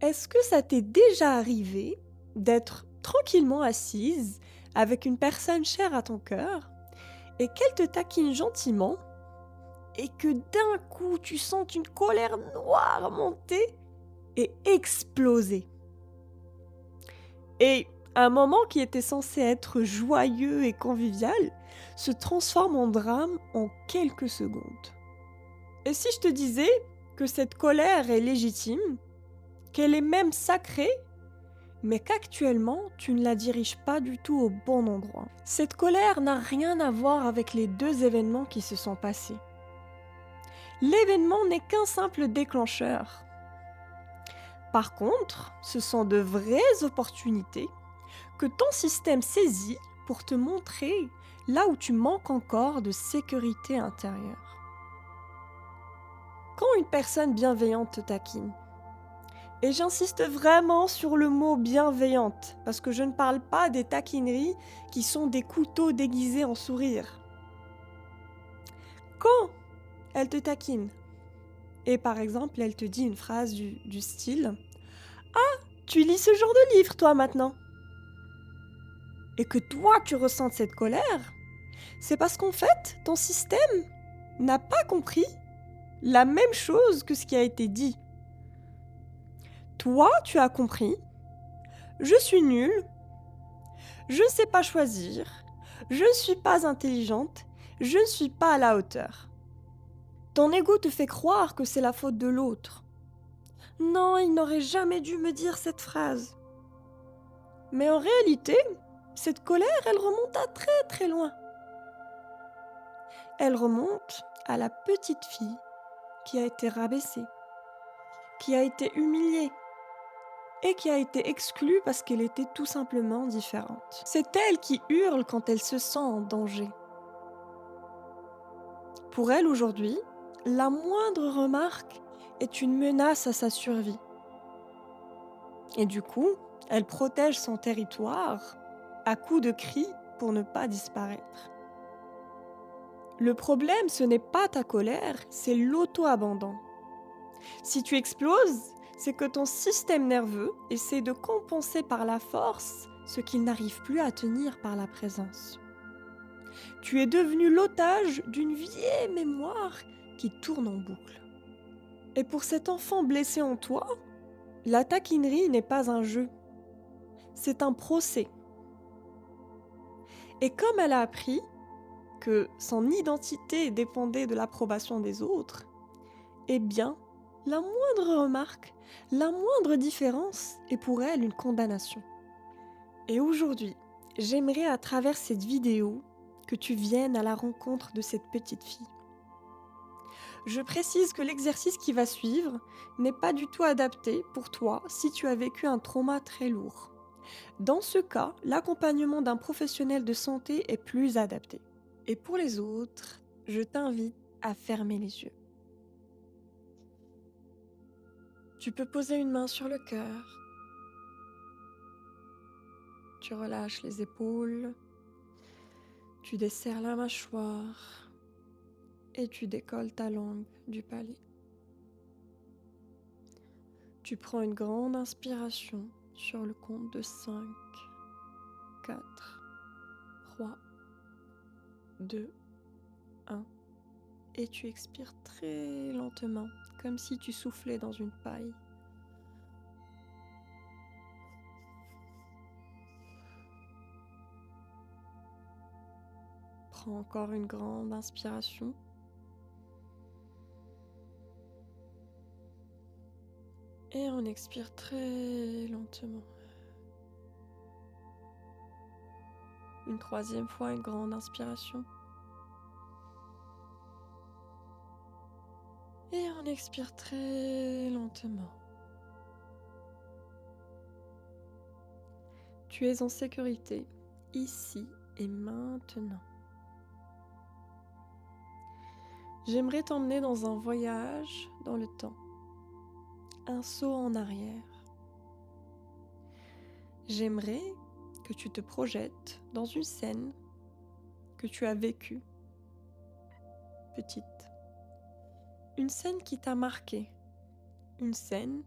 Est-ce que ça t'est déjà arrivé d'être tranquillement assise avec une personne chère à ton cœur et qu'elle te taquine gentiment et que d'un coup tu sens une colère noire monter et exploser? Et un moment qui était censé être joyeux et convivial se transforme en drame en quelques secondes. Et si je te disais que cette colère est légitime, qu'elle est même sacrée, mais qu'actuellement, tu ne la diriges pas du tout au bon endroit. Cette colère n'a rien à voir avec les deux événements qui se sont passés. L'événement n'est qu'un simple déclencheur. Par contre, ce sont de vraies opportunités que ton système saisit pour te montrer là où tu manques encore de sécurité intérieure. Quand une personne bienveillante te taquine, et j'insiste vraiment sur le mot bienveillante, parce que je ne parle pas des taquineries qui sont des couteaux déguisés en sourire. Quand elle te taquine, et par exemple elle te dit une phrase du style « Tu lis ce genre de livre toi maintenant ?» et que toi tu ressentes cette colère, c'est parce qu'en fait ton système n'a pas compris la même chose que ce qui a été dit. Toi tu as compris « Je suis nulle », je ne sais pas choisir, je ne suis pas intelligente, je ne suis pas à la hauteur. Ton ego te fait croire que c'est la faute de l'autre. Non, il n'aurait jamais dû me dire cette phrase. Mais en réalité, cette colère, elle remonte à très très loin. Elle remonte à la petite fille qui a été rabaissée, qui a été humiliée et qui a été exclue parce qu'elle était tout simplement différente. C'est elle qui hurle quand elle se sent en danger. Pour elle aujourd'hui, la moindre remarque est une menace à sa survie. Et du coup, elle protège son territoire à coups de cris pour ne pas disparaître. Le problème, ce n'est pas ta colère, c'est l'auto-abandon. Si tu exploses, c'est que ton système nerveux essaie de compenser par la force ce qu'il n'arrive plus à tenir par la présence. Tu es devenu l'otage d'une vieille mémoire qui tourne en boucle. Et pour cet enfant blessé en toi, la taquinerie n'est pas un jeu, c'est un procès. Et comme elle a appris que son identité dépendait de l'approbation des autres, eh bien, la moindre remarque, la moindre différence est pour elle une condamnation. Et aujourd'hui, j'aimerais à travers cette vidéo que tu viennes à la rencontre de cette petite fille. Je précise que l'exercice qui va suivre n'est pas du tout adapté pour toi si tu as vécu un trauma très lourd. Dans ce cas, l'accompagnement d'un professionnel de santé est plus adapté. Et pour les autres, je t'invite à fermer les yeux. Tu peux poser une main sur le cœur. Tu relâches les épaules. Tu desserres la mâchoire. Et tu décolles ta langue du palais. Tu prends une grande inspiration sur le compte de 5, 4, 3, 2, 1. Et tu expires très lentement, comme si tu soufflais dans une paille. Prends encore une grande inspiration. Et on expire très lentement. Une troisième fois, une grande inspiration. Et on expire très lentement. Tu es en sécurité, ici et maintenant. J'aimerais t'emmener dans un voyage dans le temps. Un saut en arrière. J'aimerais que tu te projettes dans une scène que tu as vécue, petite. Une scène qui t'a marqué. Une scène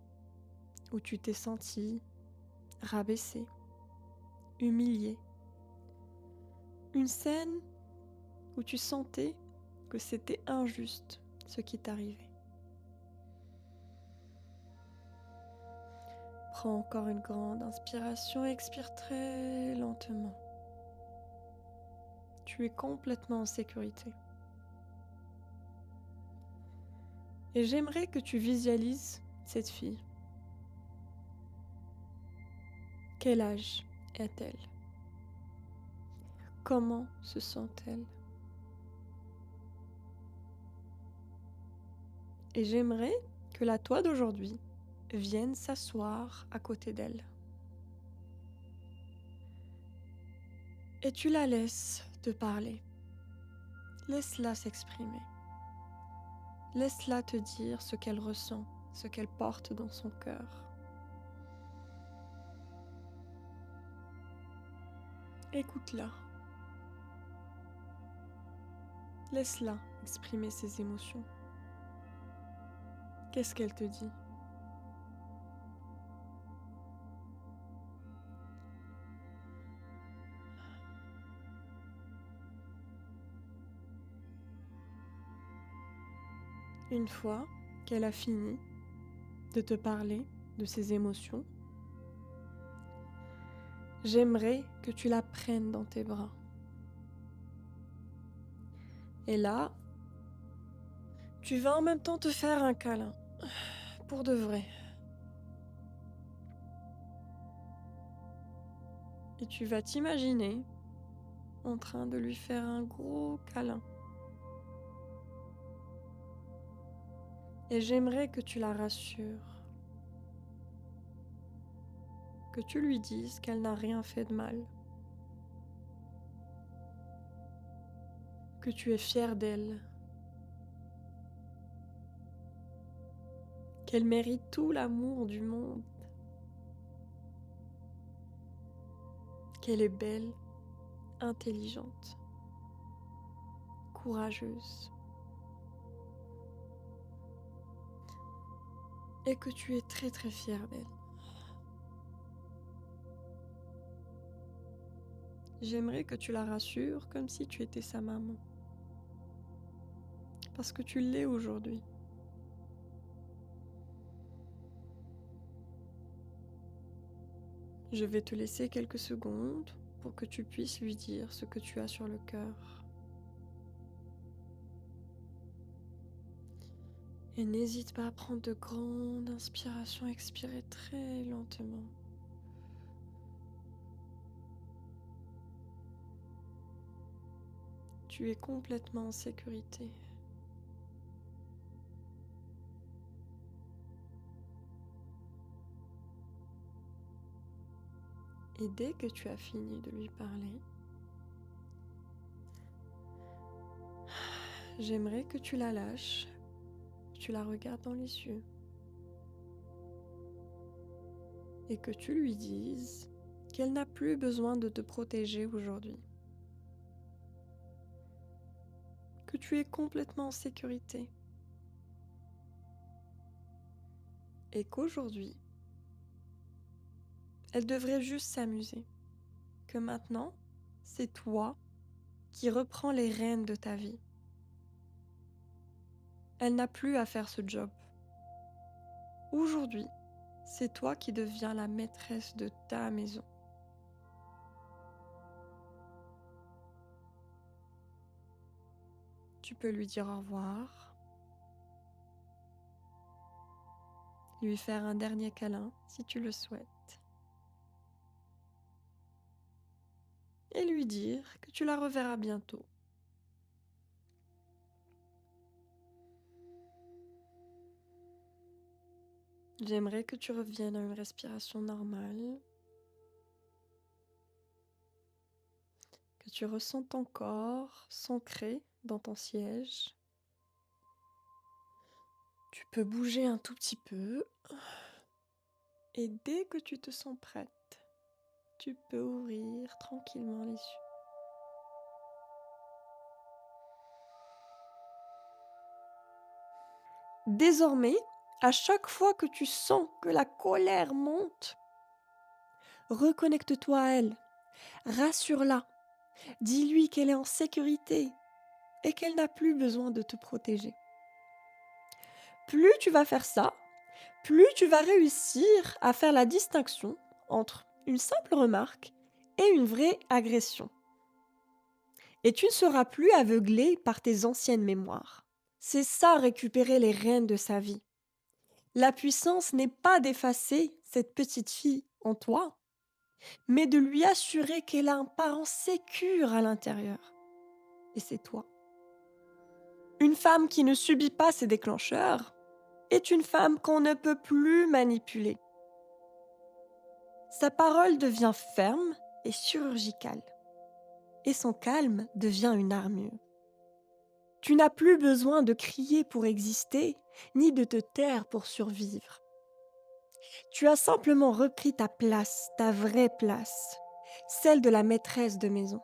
où tu t'es senti rabaissé, humilié. Une scène où tu sentais que c'était injuste ce qui t'arrivait. Prends encore une grande inspiration et expire très lentement. Tu es complètement en sécurité. Et j'aimerais que tu visualises cette fille. Quel âge a-t-elle? Comment se sent-elle? Et j'aimerais que la toi d'aujourd'hui vienne s'asseoir à côté d'elle. Et tu la laisses te parler. Laisse-la s'exprimer. Laisse-la te dire ce qu'elle ressent, ce qu'elle porte dans son cœur. Écoute-la. Laisse-la exprimer ses émotions. Qu'est-ce qu'elle te dit? Une fois qu'elle a fini de te parler de ses émotions, j'aimerais que tu la prennes dans tes bras. Et là, tu vas en même temps te faire un câlin, pour de vrai. Et tu vas t'imaginer en train de lui faire un gros câlin. Et j'aimerais que tu la rassures, que tu lui dises qu'elle n'a rien fait de mal, que tu es fier d'elle, qu'elle mérite tout l'amour du monde, qu'elle est belle, intelligente, courageuse, et que tu es très très fier d'elle. J'aimerais que tu la rassures comme si tu étais sa maman, parce que tu l'es aujourd'hui. Je vais te laisser quelques secondes pour que tu puisses lui dire ce que tu as sur le cœur. Et n'hésite pas à prendre de grandes inspirations, expirer très lentement. Tu es complètement en sécurité. Et dès que tu as fini de lui parler, j'aimerais que tu la lâches, que tu la regardes dans les yeux et que tu lui dises qu'elle n'a plus besoin de te protéger aujourd'hui, que tu es complètement en sécurité et qu'aujourd'hui, elle devrait juste s'amuser, que maintenant, c'est toi qui reprends les rênes de ta vie. Elle n'a plus à faire ce job. Aujourd'hui, c'est toi qui deviens la maîtresse de ta maison. Tu peux lui dire au revoir, lui faire un dernier câlin si tu le souhaites, et lui dire que tu la reverras bientôt. J'aimerais que tu reviennes à une respiration normale, que tu ressens ton corps s'ancrer dans ton siège. Tu peux bouger un tout petit peu, et dès que tu te sens prête, tu peux ouvrir tranquillement les yeux. Désormais, À chaque fois que tu sens que la colère monte, reconnecte-toi à elle, rassure-la, dis-lui qu'elle est en sécurité et qu'elle n'a plus besoin de te protéger. Plus tu vas faire ça, plus tu vas réussir à faire la distinction entre une simple remarque et une vraie agression. Et tu ne seras plus aveuglé par tes anciennes mémoires. C'est ça récupérer les rênes de sa vie. La puissance n'est pas d'effacer cette petite fille en toi, mais de lui assurer qu'elle a un parent sécure à l'intérieur. Et c'est toi. Une femme qui ne subit pas ces déclencheurs est une femme qu'on ne peut plus manipuler. Sa parole devient ferme et chirurgicale, et son calme devient une armure. Tu n'as plus besoin de crier pour exister, ni de te taire pour survivre. Tu as simplement repris ta place, ta vraie place, celle de la maîtresse de maison.